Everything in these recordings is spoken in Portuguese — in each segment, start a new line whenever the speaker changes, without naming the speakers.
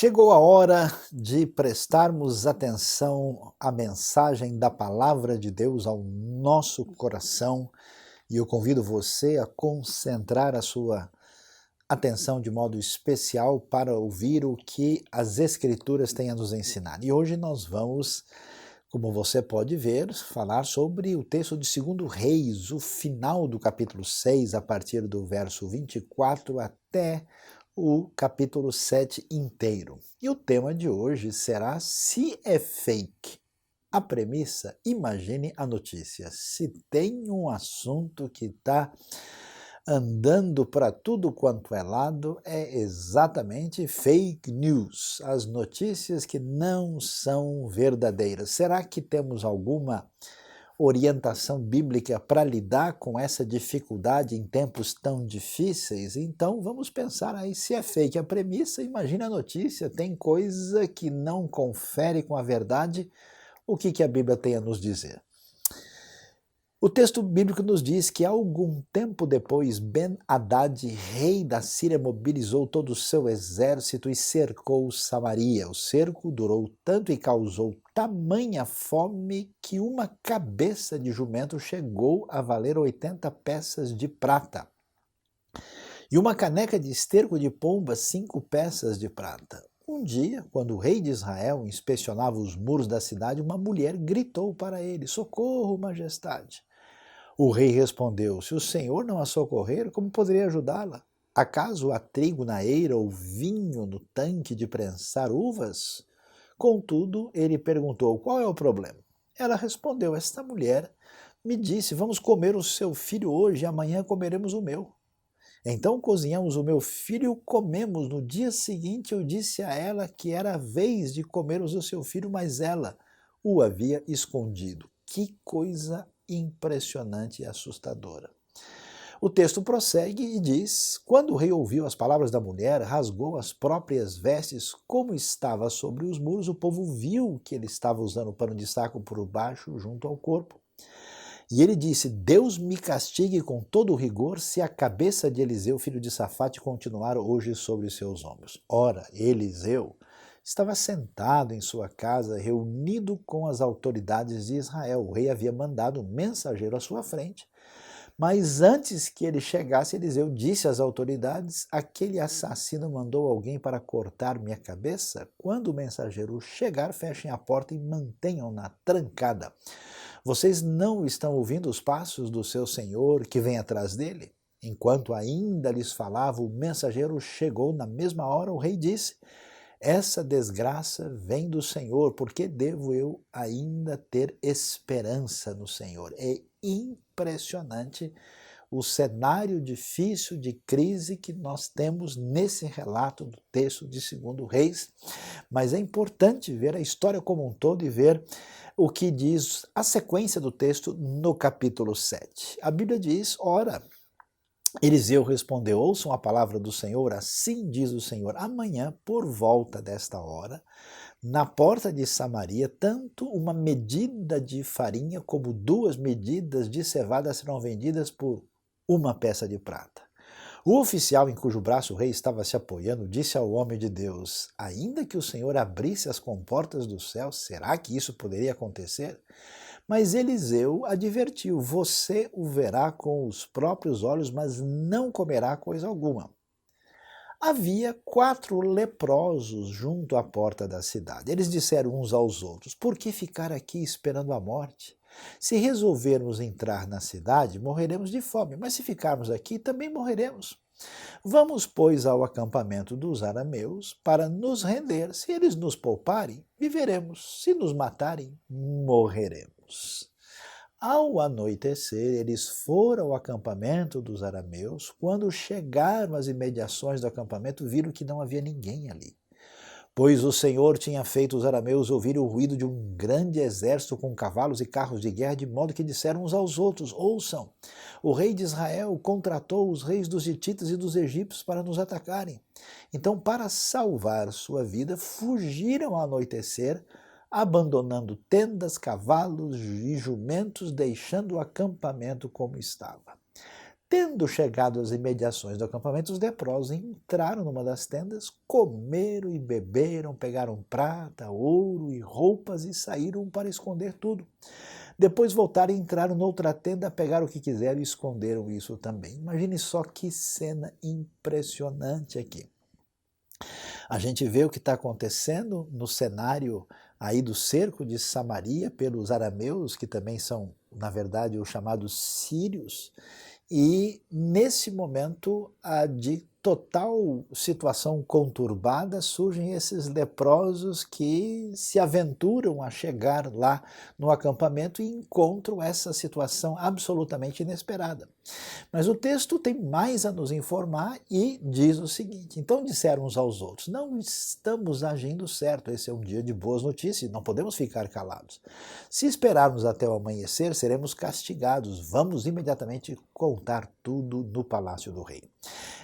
Chegou a hora de prestarmos atenção à mensagem da Palavra de Deus ao nosso coração e eu convido você a concentrar a sua atenção de modo especial para ouvir o que as Escrituras têm a nos ensinar. E hoje nós vamos, como você pode ver, falar sobre o texto de 2 Reis, o final do capítulo 6, a partir do verso 24 até o capítulo 7 inteiro. E o tema de hoje será se é fake. A premissa, imagine a notícia. Se tem um assunto que está andando para tudo quanto é lado, é exatamente fake news, as notícias que não são verdadeiras. Será que temos alguma orientação bíblica para lidar com essa dificuldade em tempos tão difíceis? Então vamos pensar aí se é fake a premissa, imagina a notícia, tem coisa que não confere com a verdade. O que a Bíblia tem a nos dizer? O texto bíblico nos diz que algum tempo depois, Ben-Hadad, rei da Síria, mobilizou todo o seu exército e cercou Samaria. O cerco durou tanto e causou tamanha fome que uma cabeça de jumento chegou a valer 80 peças de prata. E uma caneca de esterco de pomba, 5 peças de prata. Um dia, quando o rei de Israel inspecionava os muros da cidade, uma mulher gritou para ele: "Socorro, majestade!" O rei respondeu: "Se o Senhor não a socorrer, como poderia ajudá-la? Acaso há trigo na eira ou vinho no tanque de prensar uvas?" Contudo, ele perguntou: "Qual é o problema?" Ela respondeu: "Esta mulher me disse: vamos comer o seu filho hoje e amanhã comeremos o meu. Então cozinhamos o meu filho e o comemos. No dia seguinte eu disse a ela que era a vez de comermos o seu filho, mas ela o havia escondido." Que coisa impressionante e assustadora. O texto prossegue e diz: "Quando o rei ouviu as palavras da mulher, rasgou as próprias vestes, como estava sobre os muros. O povo viu que ele estava usando o pano de saco por baixo junto ao corpo. E ele disse: Deus me castigue com todo o rigor se a cabeça de Eliseu, filho de Safate, continuar hoje sobre seus ombros." Ora, Eliseu estava sentado em sua casa, reunido com as autoridades de Israel. O rei havia mandado um mensageiro à sua frente, mas antes que ele chegasse, Eliseu disse às autoridades: "Aquele assassino mandou alguém para cortar minha cabeça? Quando o mensageiro chegar, fechem a porta e mantenham-na trancada. Vocês não estão ouvindo os passos do seu senhor que vem atrás dele?" Enquanto ainda lhes falava, o mensageiro chegou. Na mesma hora, o rei disse: "Essa desgraça vem do Senhor, porque devo eu ainda ter esperança no Senhor?" É impressionante o cenário difícil de crise que nós temos nesse relato do texto de 2 Reis, mas é importante ver a história como um todo e ver o que diz a sequência do texto no capítulo 7. A Bíblia diz: "Ora, Eliseu respondeu: ouçam a palavra do Senhor, assim diz o Senhor, amanhã, por volta desta hora, na porta de Samaria, tanto uma medida de farinha como 2 medidas de cevada serão vendidas por 1 peça de prata." O oficial em cujo braço o rei estava se apoiando disse ao homem de Deus: "Ainda que o Senhor abrisse as comportas do céu, será que isso poderia acontecer?" Mas Eliseu advertiu: "Você o verá com os próprios olhos, mas não comerá coisa alguma." Havia 4 leprosos junto à porta da cidade. Eles disseram uns aos outros: "Por que ficar aqui esperando a morte? Se resolvermos entrar na cidade, morreremos de fome, mas se ficarmos aqui, também morreremos. Vamos, pois, ao acampamento dos arameus para nos render. Se eles nos pouparem, viveremos. Se nos matarem, morreremos." Ao anoitecer, eles foram ao acampamento dos arameus. Quando chegaram às imediações do acampamento, viram que não havia ninguém ali, pois o Senhor tinha feito os arameus ouvirem o ruído de um grande exército com cavalos e carros de guerra, de modo que disseram uns aos outros: "Ouçam, o rei de Israel contratou os reis dos hititas e dos egípcios para nos atacarem." Então, para salvar sua vida, fugiram ao anoitecer, abandonando tendas, cavalos e jumentos, deixando o acampamento como estava. Tendo chegado às imediações do acampamento, os leprosos entraram numa das tendas, comeram e beberam, pegaram prata, ouro e roupas e saíram para esconder tudo. Depois voltaram e entraram noutra tenda, pegaram o que quiseram e esconderam isso também. Imagine só que cena impressionante aqui. A gente vê o que está acontecendo no cenário aí do cerco de Samaria pelos arameus, que também são, na verdade, os chamados sírios, e nesse momento de total situação conturbada surgem esses leprosos que se aventuram a chegar lá no acampamento e encontram essa situação absolutamente inesperada. Mas o texto tem mais a nos informar e diz o seguinte: então disseram uns aos outros, não estamos agindo certo, esse é um dia de boas notícias, não podemos ficar calados. Se esperarmos até o amanhecer, seremos castigados, vamos imediatamente contar tudo no palácio do rei.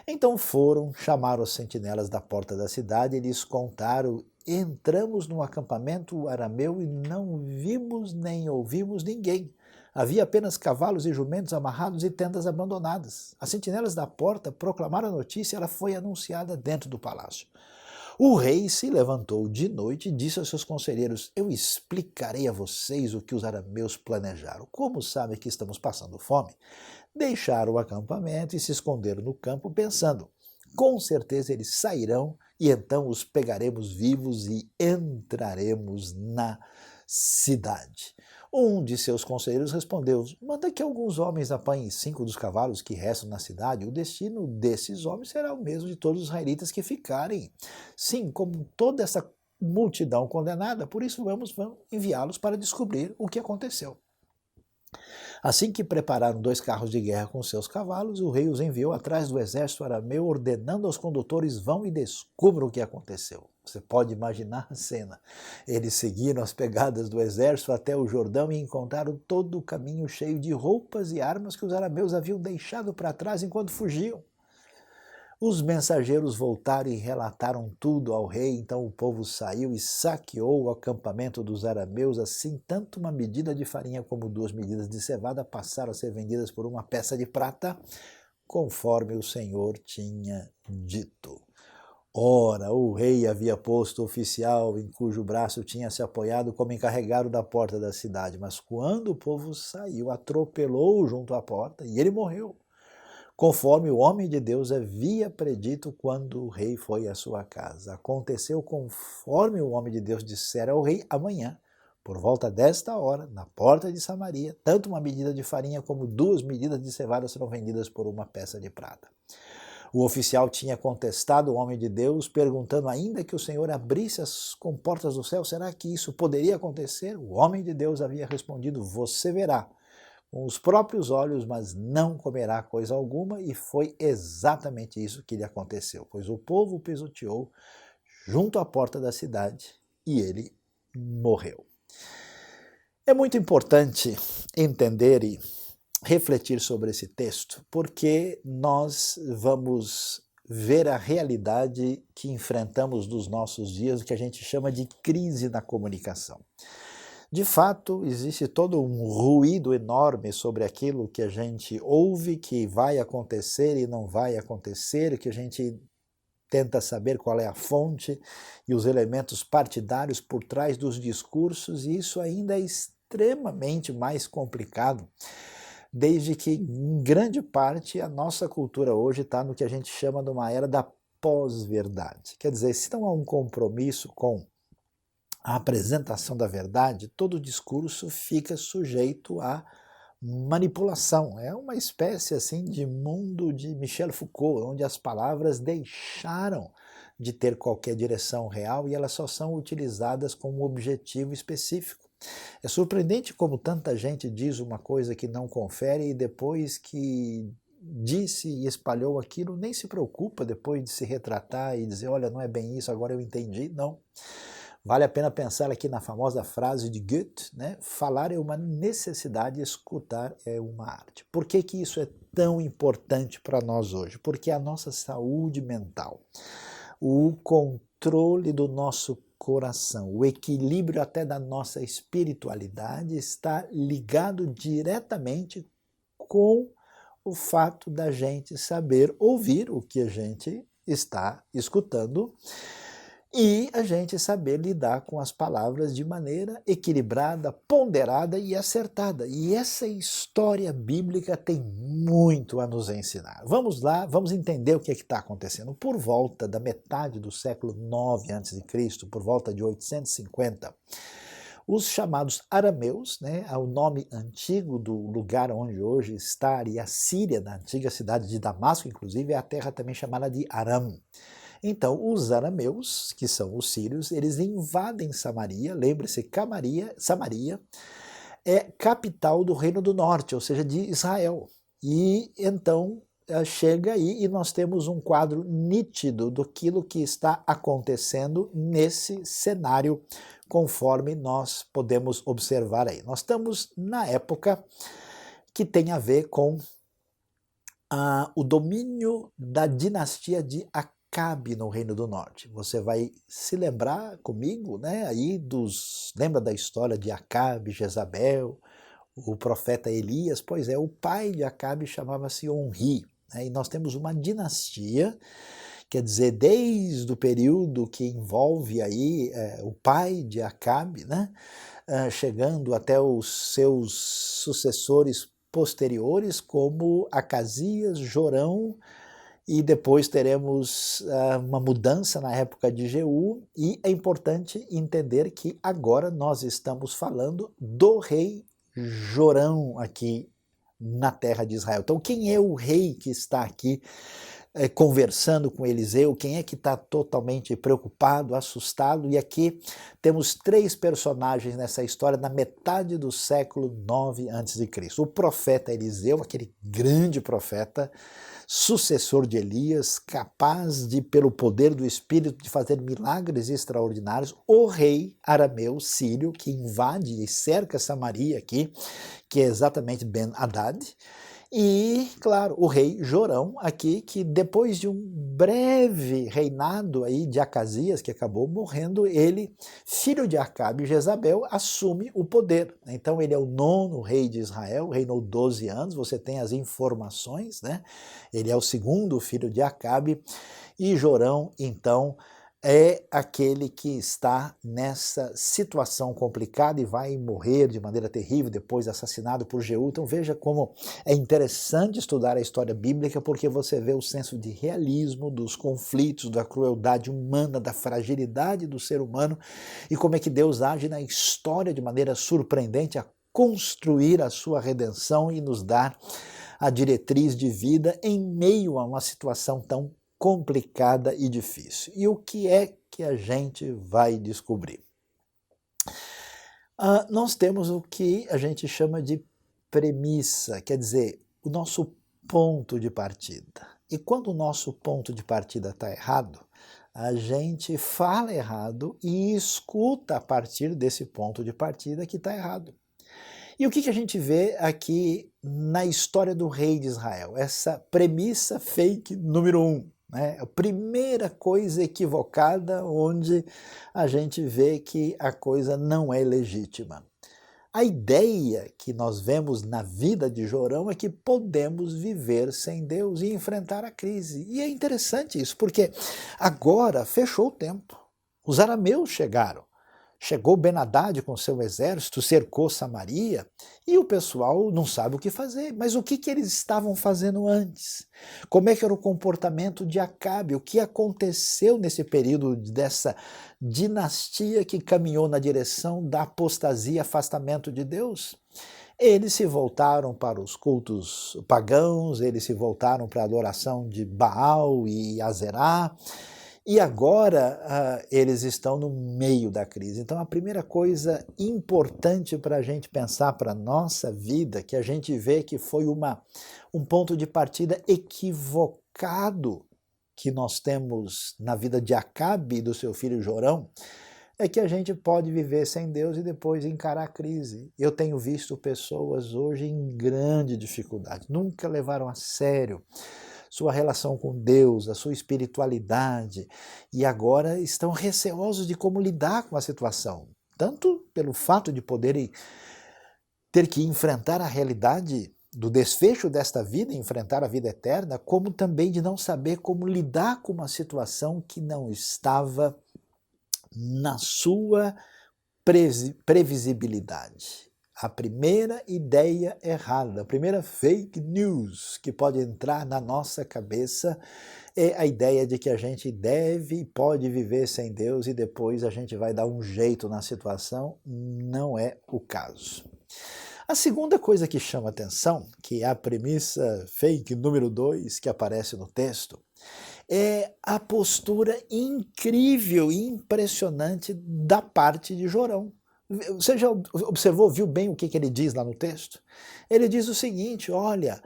Então foram, chamaram os sentinelas da porta da cidade e lhes contaram: entramos num acampamento arameu e não vimos nem ouvimos ninguém. Havia apenas cavalos e jumentos amarrados e tendas abandonadas. As sentinelas da porta proclamaram a notícia e ela foi anunciada dentro do palácio. O rei se levantou de noite e disse aos seus conselheiros: eu explicarei a vocês o que os arameus planejaram. Como sabem que estamos passando fome? Deixaram o acampamento e se esconderam no campo, pensando: com certeza eles sairão e então os pegaremos vivos e entraremos na cidade. Um de seus conselheiros respondeu: manda que alguns homens apanhem 5 dos cavalos que restam na cidade. O destino desses homens será o mesmo de todos os israelitas que ficarem. Sim, como toda essa multidão condenada, por isso vamos enviá-los para descobrir o que aconteceu. Assim que prepararam 2 carros de guerra com seus cavalos, o rei os enviou atrás do exército arameu, ordenando aos condutores: vão e descubram o que aconteceu. Você pode imaginar a cena. Eles seguiram as pegadas do exército até o Jordão e encontraram todo o caminho cheio de roupas e armas que os arameus haviam deixado para trás enquanto fugiam. Os mensageiros voltaram e relataram tudo ao rei, então o povo saiu e saqueou o acampamento dos arameus, assim tanto uma medida de farinha como 2 medidas de cevada passaram a ser vendidas por uma peça de prata, conforme o Senhor tinha dito. Ora, o rei havia posto o oficial em cujo braço tinha se apoiado como encarregado da porta da cidade, mas quando o povo saiu, atropelou junto à porta e ele morreu, conforme o homem de Deus havia predito quando o rei foi à sua casa. Aconteceu conforme o homem de Deus dissera ao rei: amanhã, por volta desta hora, na porta de Samaria, tanto uma medida de farinha como 2 medidas de cevada serão vendidas por uma peça de prata. O oficial tinha contestado o homem de Deus, perguntando: ainda que o Senhor abrisse as comportas do céu, será que isso poderia acontecer? O homem de Deus havia respondido: você verá com os próprios olhos, mas não comerá coisa alguma, e foi exatamente isso que lhe aconteceu, pois o povo o pisoteou junto à porta da cidade e ele morreu. É muito importante entender e refletir sobre esse texto, porque nós vamos ver a realidade que enfrentamos nos nossos dias, o que a gente chama de crise na comunicação. De fato, existe todo um ruído enorme sobre aquilo que a gente ouve que vai acontecer e não vai acontecer, que a gente tenta saber qual é a fonte e os elementos partidários por trás dos discursos, e isso ainda é extremamente mais complicado, desde que, em grande parte, a nossa cultura hoje está no que a gente chama de uma era da pós-verdade. Quer dizer, se não há um compromisso com a apresentação da verdade, todo discurso fica sujeito à manipulação. É uma espécie assim de mundo de Michel Foucault, onde as palavras deixaram de ter qualquer direção real e elas só são utilizadas com um objetivo específico. É surpreendente como tanta gente diz uma coisa que não confere e depois que disse e espalhou aquilo, nem se preocupa depois de se retratar e dizer: olha, não é bem isso, agora eu entendi. Não. Vale a pena pensar aqui na famosa frase de Goethe, né? Falar é uma necessidade, escutar é uma arte. Por que que isso é tão importante para nós hoje? Porque a nossa saúde mental, o controle do nosso coração, o equilíbrio até da nossa espiritualidade está ligado diretamente com o fato da gente saber ouvir o que a gente está escutando e a gente saber lidar com as palavras de maneira equilibrada, ponderada e acertada. E essa história bíblica tem muito a nos ensinar. Vamos lá, vamos entender o que está acontecendo. Por volta da metade do século 9 a.C., por volta de 850, os chamados arameus, né, é o nome antigo do lugar onde hoje está a Síria, na antiga cidade de Damasco, inclusive, é a terra também chamada de Aram. Então, os arameus, que são os sírios, eles invadem Samaria. Lembre-se, Samaria é capital do Reino do Norte, ou seja, de Israel. E então chega aí e nós temos um quadro nítido daquilo que está acontecendo nesse cenário, conforme nós podemos observar aí. Nós estamos na época que tem a ver com o domínio da dinastia de Acabe no Reino do Norte. Você vai se lembrar comigo, né, aí lembra da história de Acabe, Jezabel, o profeta Elias? Pois é, o pai de Acabe chamava-se Onri, né, e nós temos uma dinastia, quer dizer, desde o período que envolve aí o pai de Acabe, né, chegando até os seus sucessores posteriores, como Acasias, Jorão, e depois teremos uma mudança na época de Jeú, e é importante entender que agora nós estamos falando do rei Jorão aqui na terra de Israel. Então, quem é o rei que está aqui conversando com Eliseu? Quem é que está totalmente preocupado, assustado? E aqui temos três personagens nessa história na metade do século 9 a.C. O profeta Eliseu, aquele grande profeta, sucessor de Elias, capaz de, pelo poder do Espírito, de fazer milagres extraordinários. O rei arameu sírio, que invade e cerca Samaria aqui, que é exatamente Ben-Hadad. E, claro, o rei Jorão aqui, que depois de um breve reinado aí de Acasias, que acabou morrendo, ele, filho de Acabe e Jezabel, assume o poder. Então ele é o 9º rei de Israel, reinou 12 anos, você tem as informações, né? Ele é o 2º filho de Acabe, e Jorão, então, é aquele que está nessa situação complicada e vai morrer de maneira terrível, depois assassinado por Jeú. Então veja como é interessante estudar a história bíblica, porque você vê o senso de realismo dos conflitos, da crueldade humana, da fragilidade do ser humano, e como é que Deus age na história de maneira surpreendente a construir a sua redenção e nos dar a diretriz de vida em meio a uma situação tão complicada e difícil. E o que é que a gente vai descobrir? Nós temos o que a gente chama de premissa, quer dizer, o nosso ponto de partida. E quando o nosso ponto de partida está errado, a gente fala errado e escuta a partir desse ponto de partida que está errado. E o que a gente vê aqui na história do rei de Israel? Essa premissa fake número 1. Né? A primeira coisa equivocada onde a gente vê que a coisa não é legítima. A ideia que nós vemos na vida de Jorão é que podemos viver sem Deus e enfrentar a crise. E é interessante isso, porque agora fechou o tempo. Os arameus chegaram. Chegou Ben-Hadad com seu exército, cercou Samaria, e o pessoal não sabe o que fazer. Mas o que eles estavam fazendo antes? Como é que era o comportamento de Acabe? O que aconteceu nesse período dessa dinastia que caminhou na direção da apostasia, afastamento de Deus? Eles se voltaram para os cultos pagãos, eles se voltaram para a adoração de Baal e Azerá, e agora eles estão no meio da crise. Então a primeira coisa importante para a gente pensar para a nossa vida, que a gente vê que foi um ponto de partida equivocado que nós temos na vida de Acabe e do seu filho Jorão, é que a gente pode viver sem Deus e depois encarar a crise. Eu tenho visto pessoas hoje em grande dificuldade, nunca levaram a sério sua relação com Deus, a sua espiritualidade, e agora estão receosos de como lidar com a situação, tanto pelo fato de poderem ter que enfrentar a realidade do desfecho desta vida, enfrentar a vida eterna, como também de não saber como lidar com uma situação que não estava na sua previsibilidade. A primeira ideia errada, a primeira fake news que pode entrar na nossa cabeça é a ideia de que a gente deve e pode viver sem Deus e depois a gente vai dar um jeito na situação. Não é o caso. A segunda coisa que chama atenção, que é a premissa fake número 2 que aparece no texto, é a postura incrível e impressionante da parte de Jorão. Você já observou, viu bem o que ele diz lá no texto? Ele diz o seguinte, olha,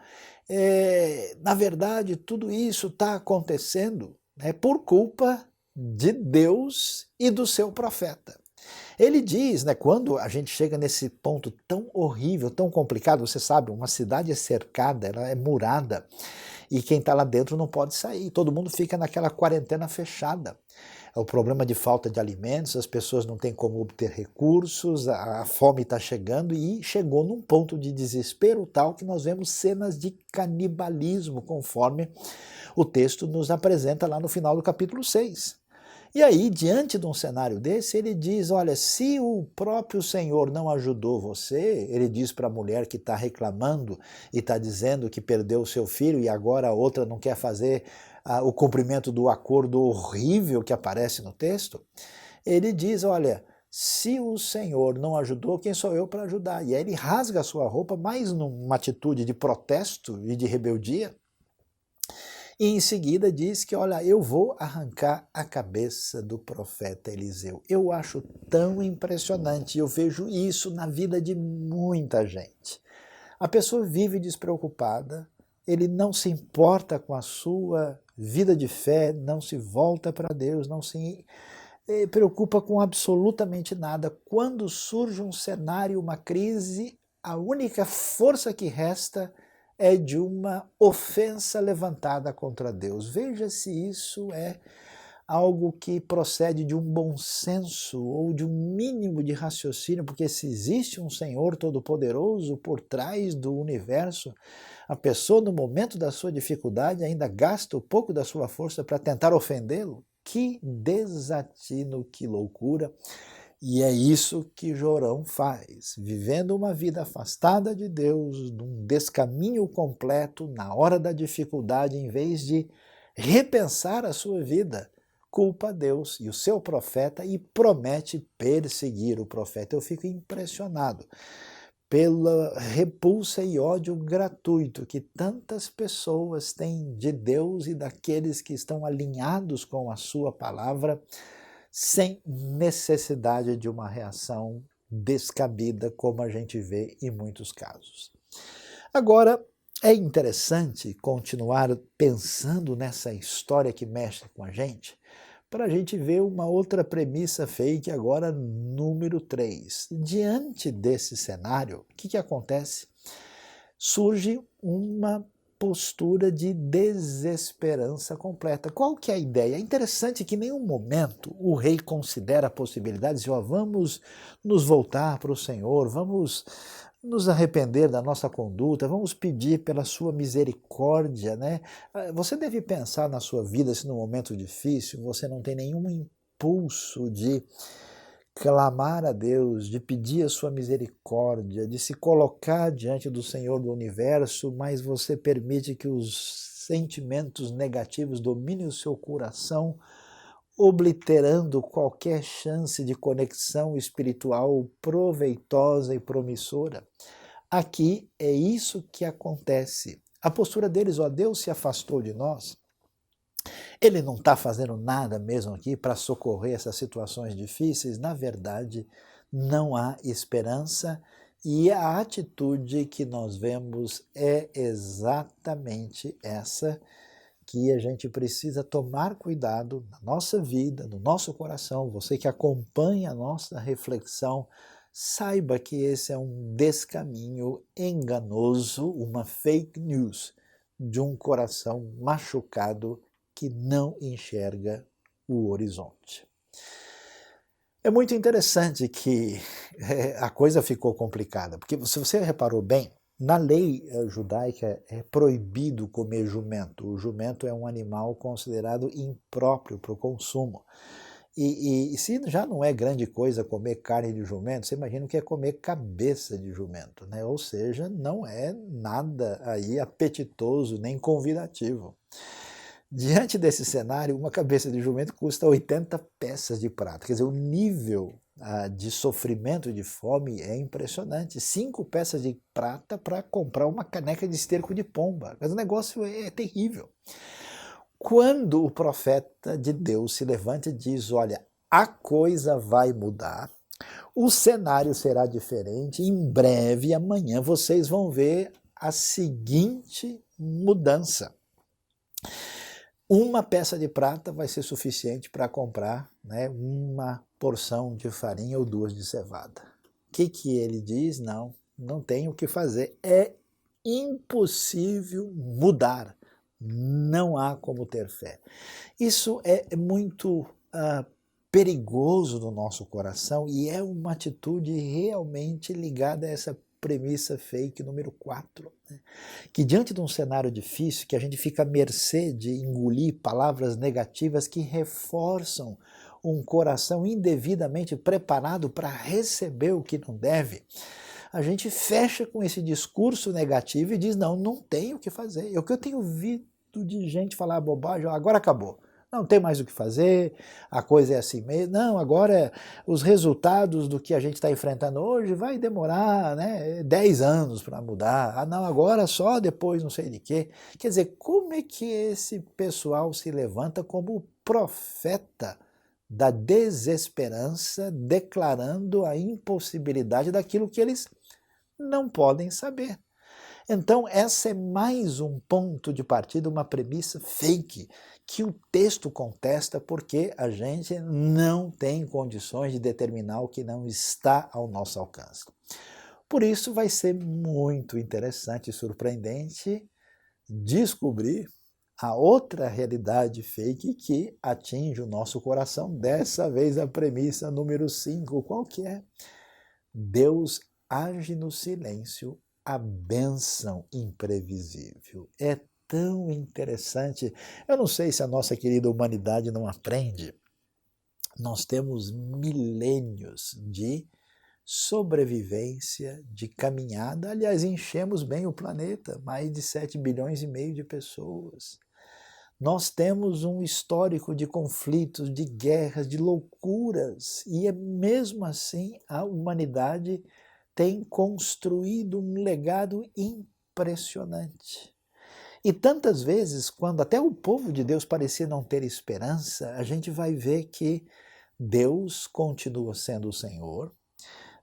na verdade tudo isso está acontecendo por culpa de Deus e do seu profeta. Ele diz, quando a gente chega nesse ponto tão horrível, tão complicado, você sabe, uma cidade é cercada, ela é murada, e quem está lá dentro não pode sair, todo mundo fica naquela quarentena fechada. É o problema de falta de alimentos, as pessoas não têm como obter recursos, a fome está chegando e chegou num ponto de desespero tal que nós vemos cenas de canibalismo, conforme o texto nos apresenta lá no final do capítulo 6. E aí, diante de um cenário desse, ele diz, olha, se o próprio Senhor não ajudou você, ele diz para a mulher que está reclamando e está dizendo que perdeu o seu filho e agora a outra não quer fazer o cumprimento do acordo horrível que aparece no texto, ele diz, olha, se o Senhor não ajudou, quem sou eu para ajudar? E aí ele rasga a sua roupa, mais numa atitude de protesto e de rebeldia, e em seguida diz que, olha, eu vou arrancar a cabeça do profeta Eliseu. Eu acho tão impressionante, eu vejo isso na vida de muita gente. A pessoa vive despreocupada, ele não se importa com a sua vida de fé, não se volta para Deus, não se preocupa com absolutamente nada. Quando surge um cenário, uma crise, a única força que resta é de uma ofensa levantada contra Deus. Veja se isso é algo que procede de um bom senso ou de um mínimo de raciocínio, porque se existe um Senhor Todo-Poderoso por trás do universo, a pessoa no momento da sua dificuldade ainda gasta um pouco da sua força para tentar ofendê-lo. Que desatino, que loucura! E é isso que Jorão faz, vivendo uma vida afastada de Deus, num descaminho completo, na hora da dificuldade, em vez de repensar a sua vida, culpa Deus e o seu profeta e promete perseguir o profeta. Eu fico impressionado pela repulsa e ódio gratuito que tantas pessoas têm de Deus e daqueles que estão alinhados com a sua palavra, sem necessidade de uma reação descabida, como a gente vê em muitos casos. Agora, é interessante continuar pensando nessa história que mexe com a gente, para a gente ver uma outra premissa fake agora, número 3. Diante desse cenário, o que acontece? Surge uma postura de desesperança completa. Qual que é a ideia? É interessante que em nenhum momento o rei considera a possibilidade de, vamos nos voltar para o Senhor, vamos nos arrepender da nossa conduta, vamos pedir pela sua misericórdia, Você deve pensar na sua vida, se num momento difícil você não tem nenhum impulso de clamar a Deus, de pedir a sua misericórdia, de se colocar diante do Senhor do Universo, mas você permite que os sentimentos negativos dominem o seu coração, obliterando qualquer chance de conexão espiritual proveitosa e promissora. Aqui é isso que acontece. A postura deles, Deus se afastou de nós, ele não está fazendo nada mesmo aqui para socorrer essas situações difíceis. Na verdade, não há esperança e a atitude que nós vemos é exatamente essa, que a gente precisa tomar cuidado na nossa vida, no nosso coração. Você que acompanha a nossa reflexão, saiba que esse é um descaminho enganoso, uma fake news de um coração machucado que não enxerga o horizonte. É muito interessante que a coisa ficou complicada, porque se você reparou bem, Na lei judaica é proibido comer jumento. O jumento é um animal considerado impróprio para o consumo. E se já não é grande coisa comer carne de jumento, você imagina o que é comer cabeça de jumento, né? Ou seja, não é nada aí apetitoso nem convidativo. Diante desse cenário, uma cabeça de jumento custa 80 peças de prata. Quer dizer, o nível de sofrimento, de fome é impressionante. 5 peças de prata para comprar uma caneca de esterco de pomba. Mas o negócio é terrível. Quando o profeta de Deus se levanta e diz, olha, a coisa vai mudar, o cenário será diferente, em breve, amanhã, vocês vão ver a seguinte mudança. Uma peça de prata vai ser suficiente para comprar, né, uma porção de farinha ou 2 de cevada. O que ele diz? Não tem o que fazer. É impossível mudar. Não há como ter fé. Isso é muito perigoso no nosso coração e é uma atitude realmente ligada a essa premissa fake número 4, né? Que diante de um cenário difícil, que a gente fica à mercê de engolir palavras negativas que reforçam um coração indevidamente preparado para receber o que não deve, a gente fecha com esse discurso negativo e diz, não tem o que fazer. É o que eu tenho ouvido de gente falar bobagem, agora acabou. Não tem mais o que fazer, a coisa é assim mesmo. Não, agora os resultados do que a gente está enfrentando hoje vai demorar, né, 10 anos para mudar. Não, agora só depois não sei de quê. Quer dizer, como é que esse pessoal se levanta como profeta da desesperança, declarando a impossibilidade daquilo que eles não podem saber? Então, essa é mais um ponto de partida, uma premissa fake, que o texto contesta porque a gente não tem condições de determinar o que não está ao nosso alcance. Por isso, vai ser muito interessante e surpreendente descobrir a outra realidade fake que atinge o nosso coração. Dessa vez, a premissa número 5, qual que é? Deus age no silêncio, a bênção imprevisível. É tão interessante. Eu não sei se a nossa querida humanidade não aprende. Nós temos milênios de sobrevivência, de caminhada. Aliás, enchemos bem o planeta, mais de 7 bilhões e meio de pessoas. Nós temos um histórico de conflitos, de guerras, de loucuras, e mesmo assim a humanidade tem construído um legado impressionante. E tantas vezes, quando até o povo de Deus parecia não ter esperança, a gente vai ver que Deus continua sendo o Senhor,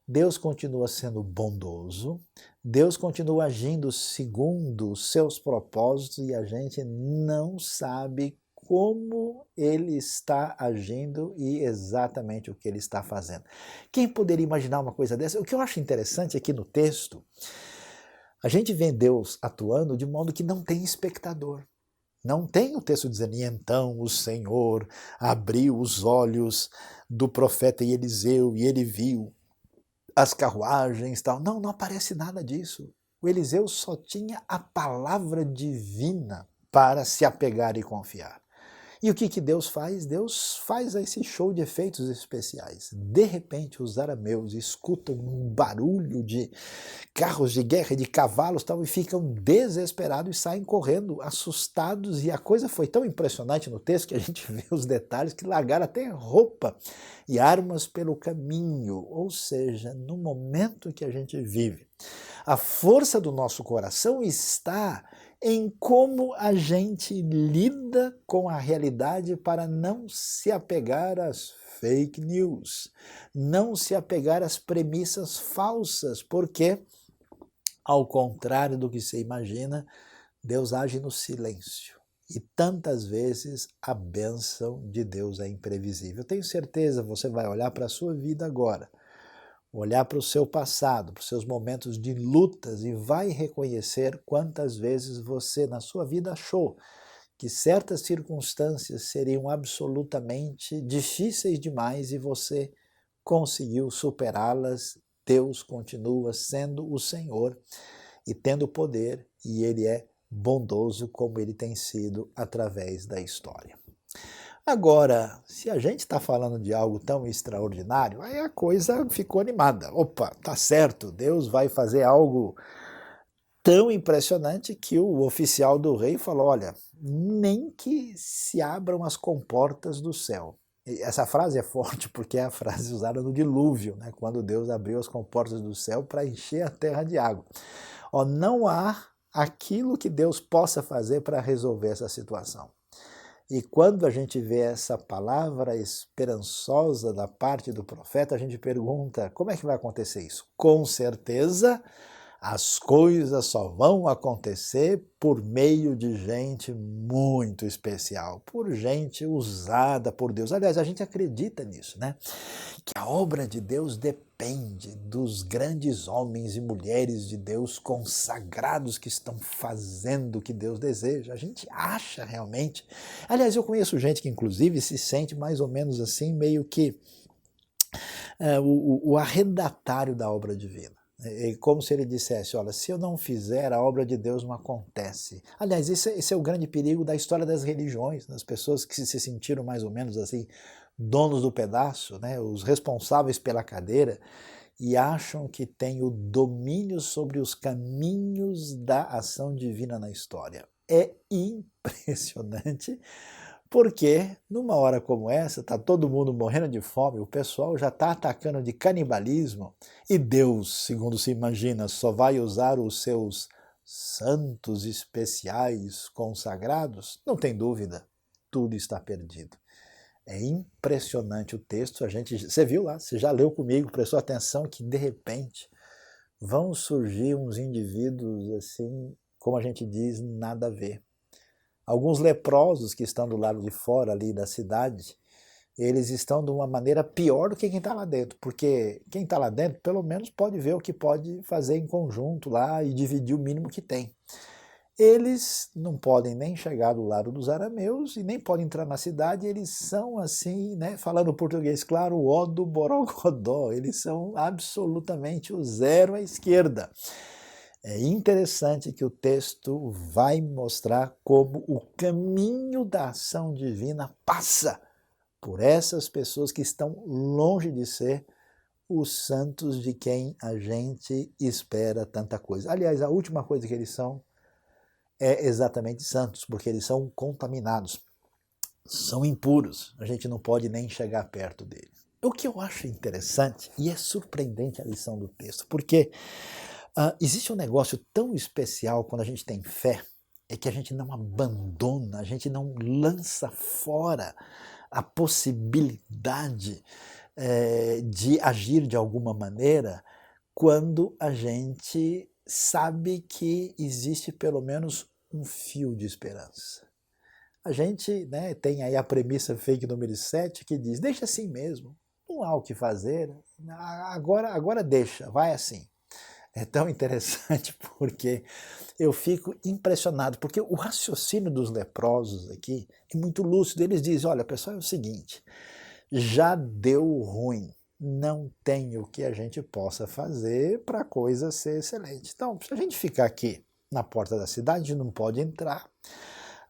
Deus continua sendo bondoso, Deus continua agindo segundo os seus propósitos e a gente não sabe como ele está agindo e exatamente o que ele está fazendo. Quem poderia imaginar uma coisa dessa? O que eu acho interessante aqui no texto, a gente vê Deus atuando de modo que não tem espectador. Não tem o texto dizendo, e então o Senhor abriu os olhos do profeta Eliseu e ele viu as carruagens e tal. Não aparece nada disso. O Eliseu só tinha a palavra divina para se apegar e confiar. E o que Deus faz? Deus faz esse show de efeitos especiais. De repente, os arameus escutam um barulho de carros de guerra e de cavalos tal, e ficam desesperados e saem correndo, assustados. E a coisa foi tão impressionante no texto que a gente vê os detalhes que largaram até roupa e armas pelo caminho. Ou seja, no momento que a gente vive, a força do nosso coração está em como a gente lida com a realidade para não se apegar às fake news, não se apegar às premissas falsas, porque, ao contrário do que você imagina, Deus age no silêncio. E tantas vezes a bênção de Deus é imprevisível. Eu tenho certeza, você vai olhar para a sua vida agora, olhar para o seu passado, para os seus momentos de lutas e vai reconhecer quantas vezes você na sua vida achou que certas circunstâncias seriam absolutamente difíceis demais e você conseguiu superá-las. Deus continua sendo o Senhor e tendo poder, e ele é bondoso como ele tem sido através da história. Agora, se a gente está falando de algo tão extraordinário, aí a coisa ficou animada. Opa, tá certo, Deus vai fazer algo tão impressionante que o oficial do rei falou, olha, nem que se abram as comportas do céu. E essa frase é forte porque é a frase usada no dilúvio, né? Quando Deus abriu as comportas do céu para encher a terra de água. Ó, não há aquilo que Deus possa fazer para resolver essa situação. E quando a gente vê essa palavra esperançosa da parte do profeta, a gente pergunta, como é que vai acontecer isso? Com certeza, as coisas só vão acontecer por meio de gente muito especial, por gente usada por Deus. Aliás, a gente acredita nisso, né? Que a obra de Deus depende dos grandes homens e mulheres de Deus consagrados que estão fazendo o que Deus deseja. A gente acha realmente. Aliás, eu conheço gente que inclusive se sente mais ou menos assim, meio que o arrendatário da obra divina. É como se ele dissesse, olha, se eu não fizer, a obra de Deus não acontece. Aliás, esse é o grande perigo da história das religiões, das pessoas que se sentiram mais ou menos assim, donos do pedaço, né, os responsáveis pela cadeira, e acham que têm o domínio sobre os caminhos da ação divina na história. É impressionante, porque numa hora como essa, está todo mundo morrendo de fome, o pessoal já está atacando de canibalismo, e Deus, segundo se imagina, só vai usar os seus santos especiais consagrados? Não tem dúvida, tudo está perdido. É impressionante o texto, você viu lá, você já leu comigo, prestou atenção que de repente vão surgir uns indivíduos assim, como a gente diz, nada a ver. Alguns leprosos que estão do lado de fora ali da cidade, eles estão de uma maneira pior do que quem está lá dentro, porque quem está lá dentro pelo menos pode ver o que pode fazer em conjunto lá e dividir o mínimo que tem. Eles não podem nem chegar do lado dos arameus e nem podem entrar na cidade, eles são assim, né, falando português claro, o ó do borogodó, eles são absolutamente o zero à esquerda. É interessante que o texto vai mostrar como o caminho da ação divina passa por essas pessoas que estão longe de ser os santos de quem a gente espera tanta coisa. Aliás, a última coisa que eles são é exatamente santos, porque eles são contaminados, são impuros, a gente não pode nem chegar perto deles. O que eu acho interessante, e é surpreendente a lição do texto, porque existe um negócio tão especial quando a gente tem fé, é que a gente não abandona, a gente não lança fora a possibilidade de agir de alguma maneira quando a gente sabe que existe pelo menos um fio de esperança. A gente, né, tem aí a premissa fake número 7 que diz, deixa assim mesmo, não há o que fazer, agora deixa, vai assim. É tão interessante porque eu fico impressionado, porque o raciocínio dos leprosos aqui é muito lúcido. Eles dizem, olha pessoal, é o seguinte, já deu ruim, não tem o que a gente possa fazer para a coisa ser excelente. Então, se a gente ficar aqui na porta da cidade, a gente não pode entrar,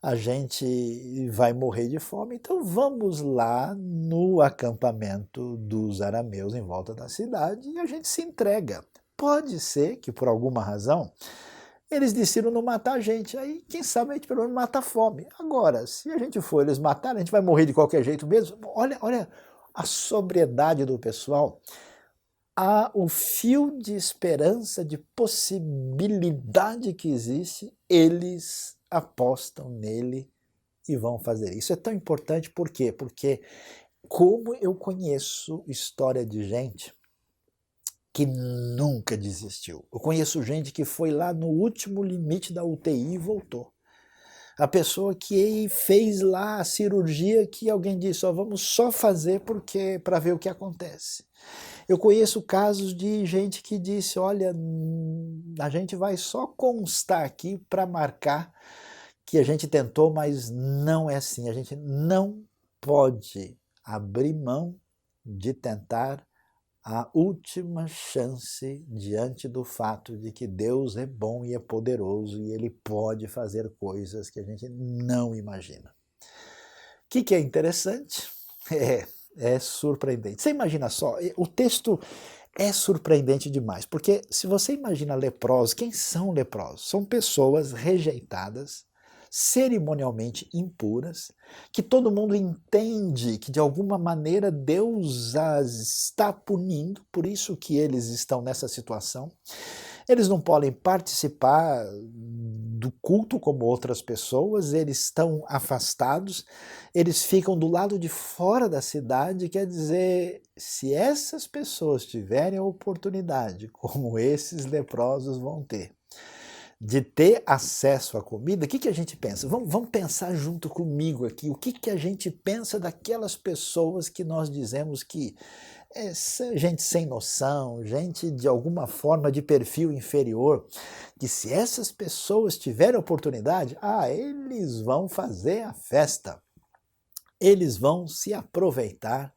a gente vai morrer de fome, então vamos lá no acampamento dos arameus em volta da cidade e a gente se entrega. Pode ser que, por alguma razão, eles decidiram não matar a gente, aí quem sabe a gente pelo menos mata a fome. Agora, se a gente for eles matarem, a gente vai morrer de qualquer jeito mesmo. Olha a sobriedade do pessoal. Há o fio de esperança, de possibilidade que existe, eles apostam nele e vão fazer. Isso é tão importante, por quê? Porque como eu conheço história de gente que nunca desistiu. Eu conheço gente que foi lá no último limite da UTI e voltou. A pessoa que fez lá a cirurgia que alguém disse, ó, vamos só fazer porque para ver o que acontece. Eu conheço casos de gente que disse, olha, a gente vai só constar aqui para marcar que a gente tentou, mas não é assim. A gente não pode abrir mão de tentar a última chance diante do fato de que Deus é bom e é poderoso e Ele pode fazer coisas que a gente não imagina. O que é interessante? É surpreendente. Você imagina só, o texto é surpreendente demais, porque se você imagina leprosos, quem são leprosos? São pessoas rejeitadas, cerimonialmente impuras, que todo mundo entende que de alguma maneira Deus as está punindo, por isso que eles estão nessa situação. Eles não podem participar do culto como outras pessoas, eles estão afastados, eles ficam do lado de fora da cidade, quer dizer, se essas pessoas tiverem a oportunidade, como esses leprosos vão ter, de ter acesso à comida, o que a gente pensa? Vamos pensar junto comigo aqui, o que a gente pensa daquelas pessoas que nós dizemos que gente sem noção, gente de alguma forma de perfil inferior, que se essas pessoas tiverem oportunidade, eles vão fazer a festa, eles vão se aproveitar.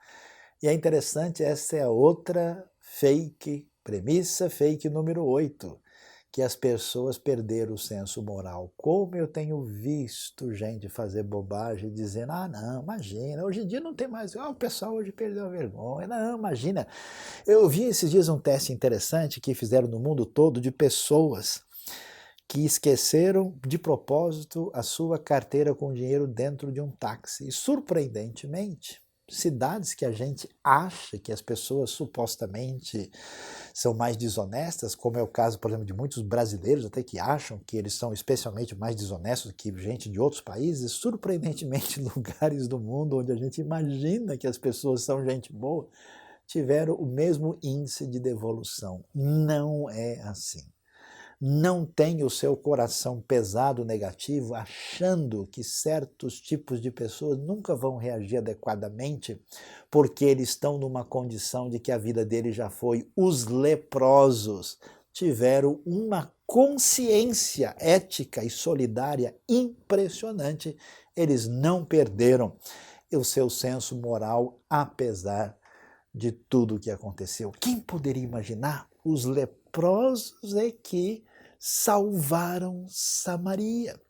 E é interessante, essa é a outra premissa fake número 8, que as pessoas perderam o senso moral. Como eu tenho visto gente fazer bobagem dizendo, não, imagina, hoje em dia não tem mais, o pessoal hoje perdeu a vergonha, não, imagina. Eu vi esses dias um teste interessante que fizeram no mundo todo de pessoas que esqueceram de propósito a sua carteira com dinheiro dentro de um táxi. E surpreendentemente, cidades que a gente acha que as pessoas supostamente são mais desonestas, como é o caso, por exemplo, de muitos brasileiros até que acham que eles são especialmente mais desonestos que gente de outros países, surpreendentemente lugares do mundo onde a gente imagina que as pessoas são gente boa, tiveram o mesmo índice de devolução. Não é assim. Não tenha o seu coração pesado, negativo, achando que certos tipos de pessoas nunca vão reagir adequadamente porque eles estão numa condição de que a vida deles já foi. Os leprosos tiveram uma consciência ética e solidária impressionante. Eles não perderam o seu senso moral, apesar de tudo o que aconteceu. Quem poderia imaginar? Os leprosos é que salvaram Samaria.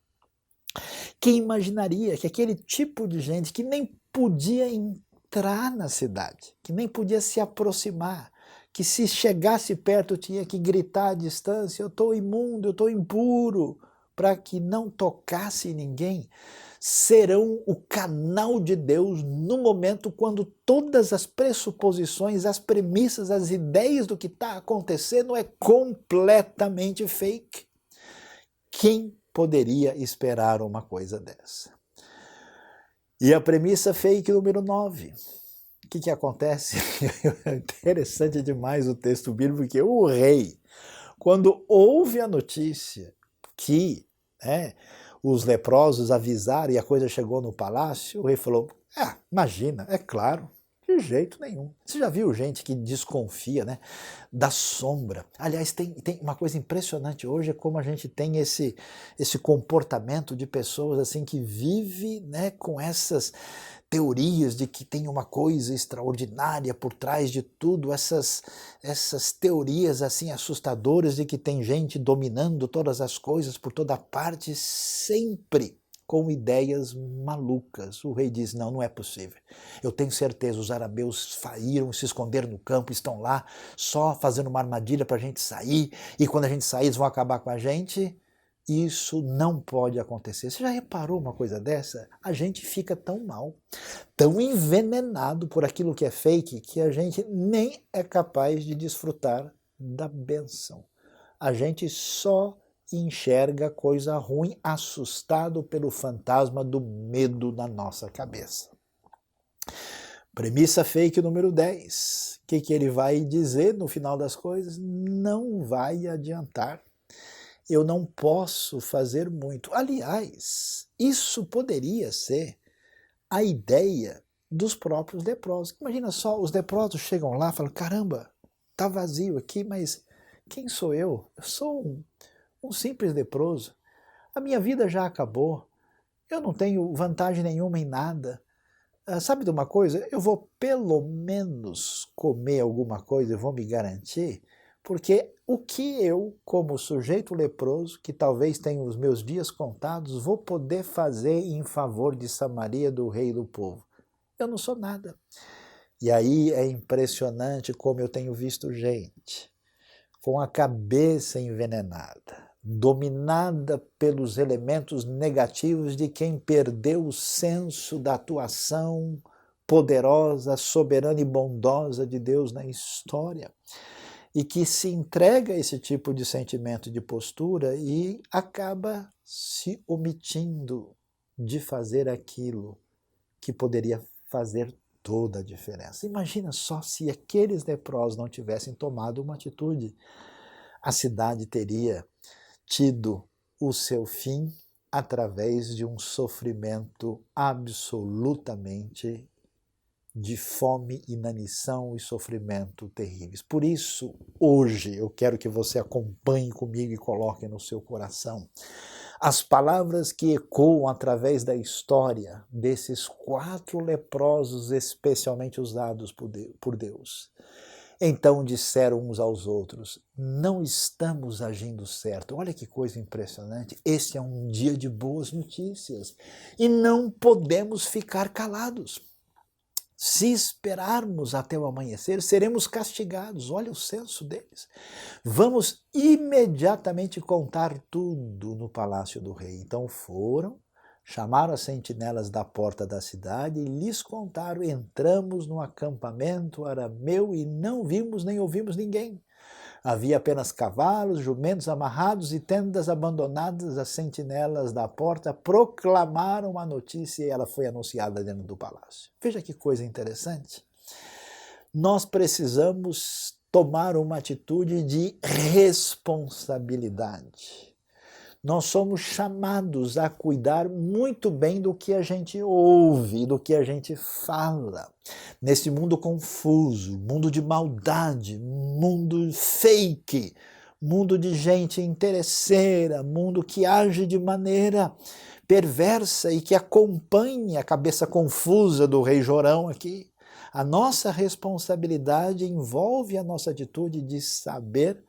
Quem imaginaria que aquele tipo de gente que nem podia entrar na cidade, que nem podia se aproximar, que se chegasse perto tinha que gritar à distância, eu estou imundo, eu estou impuro, para que não tocasse ninguém, serão o canal de Deus no momento quando todas as pressuposições, as premissas, as ideias do que está acontecendo é completamente fake. Quem poderia esperar uma coisa dessa? E a premissa fake número 9. O que acontece? É interessante demais o texto bíblico, porque o rei, quando ouve a notícia que os leprosos avisaram e a coisa chegou no palácio, o rei falou, imagina, é claro, de jeito nenhum. Você já viu gente que desconfia, da sombra? Aliás, tem uma coisa impressionante hoje, é como a gente tem esse comportamento de pessoas assim que vive com essas teorias de que tem uma coisa extraordinária por trás de tudo, essas teorias assim assustadoras de que tem gente dominando todas as coisas por toda parte, sempre com ideias malucas. O rei diz, não é possível. Eu tenho certeza, os arameus saíram, se esconderam no campo, estão lá só fazendo uma armadilha para a gente sair, e quando a gente sair eles vão acabar com a gente. Isso não pode acontecer. Você já reparou uma coisa dessa? A gente fica tão mal, tão envenenado por aquilo que é fake, que a gente nem é capaz de desfrutar da bênção. A gente só enxerga coisa ruim, assustado pelo fantasma do medo na nossa cabeça. Premissa fake número 10. O que ele vai dizer no final das coisas? Não vai adiantar. Eu não posso fazer muito. Aliás, isso poderia ser a ideia dos próprios leprosos. Imagina só, os leprosos chegam lá e falam, caramba, tá vazio aqui, mas quem sou eu? Eu sou um simples leproso. A minha vida já acabou. Eu não tenho vantagem nenhuma em nada. sabe de uma coisa? Eu vou pelo menos comer alguma coisa, eu vou me garantir, porque o que eu, como sujeito leproso, que talvez tenha os meus dias contados, vou poder fazer em favor de Samaria, do rei do povo? Eu não sou nada. E aí é impressionante como eu tenho visto gente com a cabeça envenenada, dominada pelos elementos negativos de quem perdeu o senso da atuação poderosa, soberana e bondosa de Deus na história, e que se entrega a esse tipo de sentimento, de postura, e acaba se omitindo de fazer aquilo que poderia fazer toda a diferença. Imagina só se aqueles leprosos não tivessem tomado uma atitude. A cidade teria tido o seu fim através de um sofrimento absolutamente de fome, inanição e sofrimento terríveis. Por isso, hoje, eu quero que você acompanhe comigo e coloque no seu coração as palavras que ecoam através da história desses 4 leprosos especialmente usados por Deus. Então disseram uns aos outros: não estamos agindo certo. Olha que coisa impressionante. Este é um dia de boas notícias e não podemos ficar calados. Se esperarmos até o amanhecer, seremos castigados. Olha o senso deles. Vamos imediatamente contar tudo no palácio do rei. Então foram, chamaram as sentinelas da porta da cidade e lhes contaram: entramos no acampamento arameu e não vimos nem ouvimos ninguém. Havia apenas cavalos, jumentos amarrados e tendas abandonadas. As sentinelas da porta proclamaram a notícia e ela foi anunciada dentro do palácio. Veja que coisa interessante. Nós precisamos tomar uma atitude de responsabilidade. Nós somos chamados a cuidar muito bem do que a gente ouve, do que a gente fala. Nesse mundo confuso, mundo de maldade, mundo fake, mundo de gente interesseira, mundo que age de maneira perversa e que acompanha a cabeça confusa do rei Jorão aqui. A nossa responsabilidade envolve a nossa atitude de saber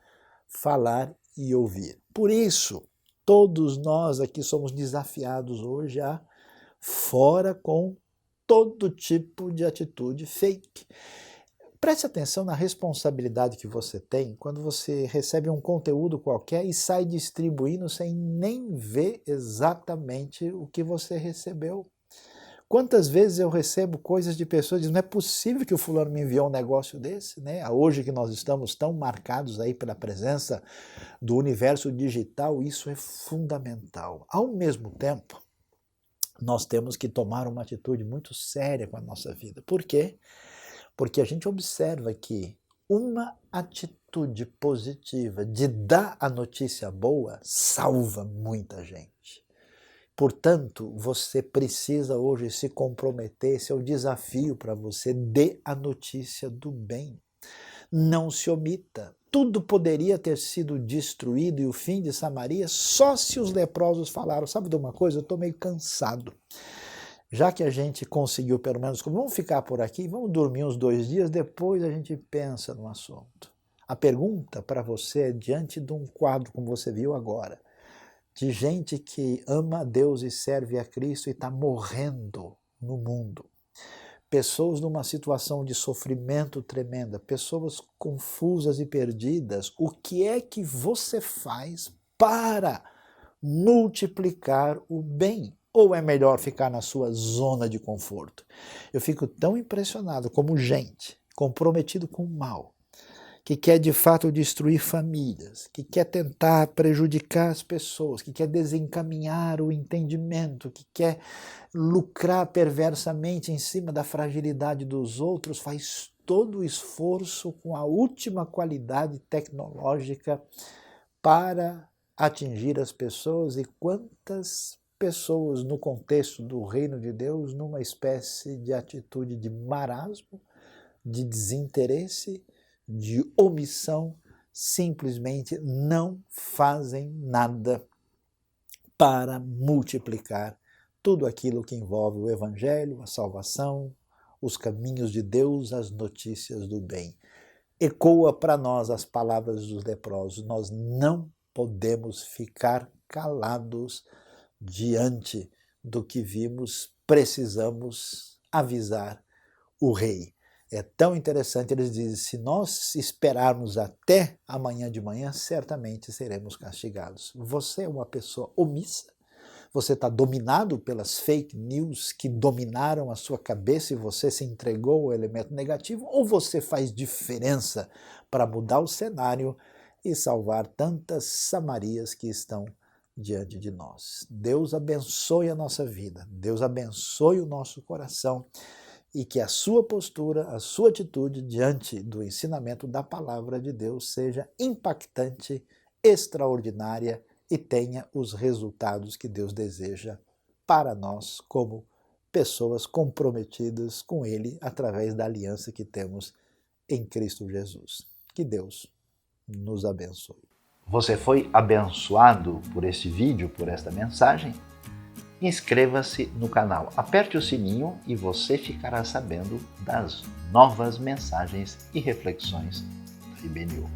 falar e ouvir. Por isso, todos nós aqui somos desafiados hoje a fora com todo tipo de atitude fake. Preste atenção na responsabilidade que você tem quando você recebe um conteúdo qualquer e sai distribuindo sem nem ver exatamente o que você recebeu. Quantas vezes eu recebo coisas de pessoas que dizem: não é possível que o fulano me enviou um negócio desse, né? Hoje que nós estamos tão marcados aí pela presença do universo digital, isso é fundamental. Ao mesmo tempo, nós temos que tomar uma atitude muito séria com a nossa vida. Por quê? Porque a gente observa que uma atitude positiva de dar a notícia boa salva muita gente. Portanto, você precisa hoje se comprometer, esse é o desafio para você: dê a notícia do bem. Não se omita. Tudo poderia ter sido destruído e o fim de Samaria só se os leprosos falaram: sabe de uma coisa, eu estou meio cansado. Já que a gente conseguiu pelo menos, vamos ficar por aqui, vamos dormir uns 2 dias, depois a gente pensa no assunto. A pergunta para você é, diante de um quadro como você viu agora, de gente que ama a Deus e serve a Cristo e está morrendo no mundo. Pessoas numa situação de sofrimento tremenda, pessoas confusas e perdidas. O que é que você faz para multiplicar o bem? Ou é melhor ficar na sua zona de conforto? Eu fico tão impressionado como gente comprometido com o mal, que quer de fato destruir famílias, que quer tentar prejudicar as pessoas, que quer desencaminhar o entendimento, que quer lucrar perversamente em cima da fragilidade dos outros, faz todo o esforço com a última qualidade tecnológica para atingir as pessoas. E quantas pessoas no contexto do reino de Deus, numa espécie de atitude de marasmo, de desinteresse, de omissão, simplesmente não fazem nada para multiplicar tudo aquilo que envolve o Evangelho, a salvação, os caminhos de Deus, as notícias do bem. Ecoa para nós as palavras dos leprosos. Nós não podemos ficar calados diante do que vimos, precisamos avisar o rei. É tão interessante, eles dizem, se nós esperarmos até amanhã de manhã, certamente seremos castigados. Você é uma pessoa omissa? Você está dominado pelas fake news que dominaram a sua cabeça e você se entregou ao elemento negativo? Ou você faz diferença para mudar o cenário e salvar tantas Samarias que estão diante de nós? Deus abençoe a nossa vida, Deus abençoe o nosso coração e que a sua postura, a sua atitude diante do ensinamento da palavra de Deus seja impactante, extraordinária e tenha os resultados que Deus deseja para nós como pessoas comprometidas com Ele através da aliança que temos em Cristo Jesus. Que Deus nos abençoe. Você foi abençoado por este vídeo, por esta mensagem? Inscreva-se no canal, aperte o sininho e você ficará sabendo das novas mensagens e reflexões da IBNU.